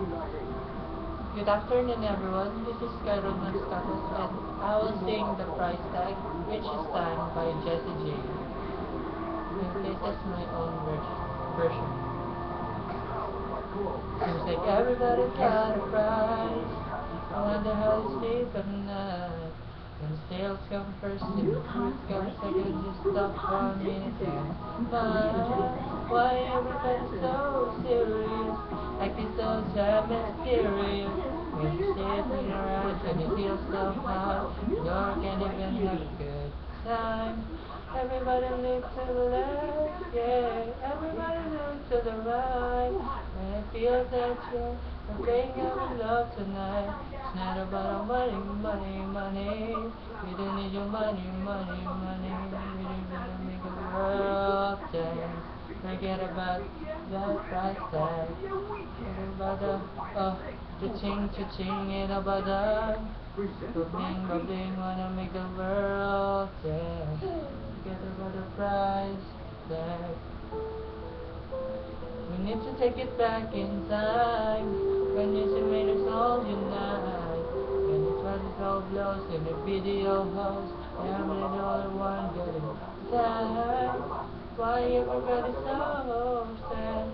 Good afternoon, everyone. This is Kairon Maskatos, and I will sing The Price Tag, which is Time by Jessie J. And this is my own version. Seems like everybody's got a price. I wonder how you sleep at night. When sales come first and the fruit comes second, just stop for a minute and smile. Why everybody's so serious? Acting so sad, mysterious. When you sit in your eyes and you feel so high, you can't even have a good time. Everybody look to the left, yeah. Everybody look to the right. And it feels that you're playing out in love tonight. It's not about money, money, money. We don't need your money, money, money. We don't wanna make the world dance. Forget about that price tag. Forget about the cha-ching, ain't about that. Bubbling, bubbling, wanna make the world dance. Forget about the price tag. We need to take it back in time. When music made us all unite. When it was all blows in the video house. I am the only one getting sad. Why everybody so sad?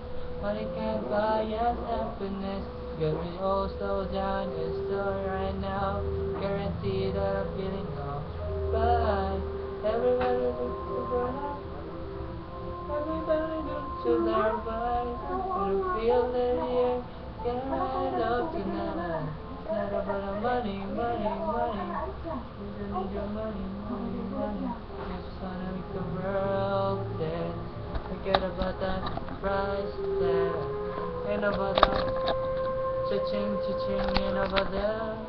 Money can't buy us happiness. Girl, we all slow down and slow right now. Guarantee that I'm feeling alright. Everybody looks to the right. Everybody look to their right. Wanna feel the air. Get right up tonight. It's not about the money, money, money. We don't need your money, money, money. We just wanna make the world dance. Forget about that price tag. Ain't about that cha-ching, cha-ching. Ain't about that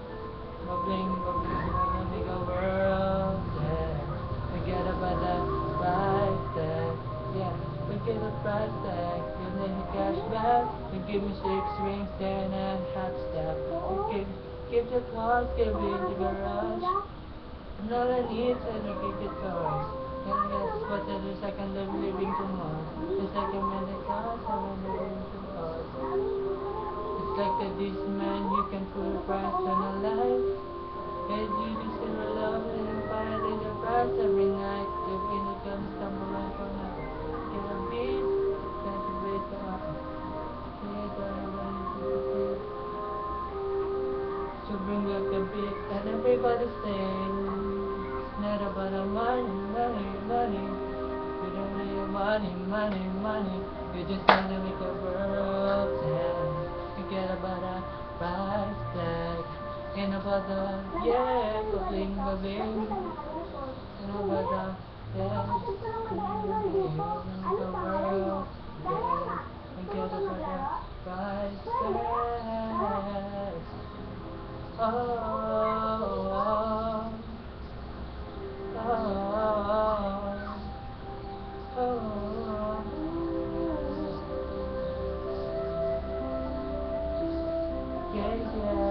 bubbling, bubbling. Wanna make the world dance. Forget about that price tag. Yeah, forget the price tag. Give me the cash back. You give me 6 rings, 10 and a half step. You give the cars, give me the garage. And all I need is energy guitars. And guess what I do second of living tomorrow? The second minute cars, I'm living to cars. It's like a decent man, you can put a price on a life. Hey, you just in love and finding the price every night. If you can stumble and come out, get a beat, that's a bit to bring back the beat and everybody sing. It's not about the money, money, money. We don't need your money, money, money. We just wanna make the world dance. Forget about a price tag. Ain't about the yeah, bubbling, bubbling. Ain't about the yeah, bubbling, bubbling. The world dance. Forget about the price tag. Oh, oh, oh, oh, yeah, yeah.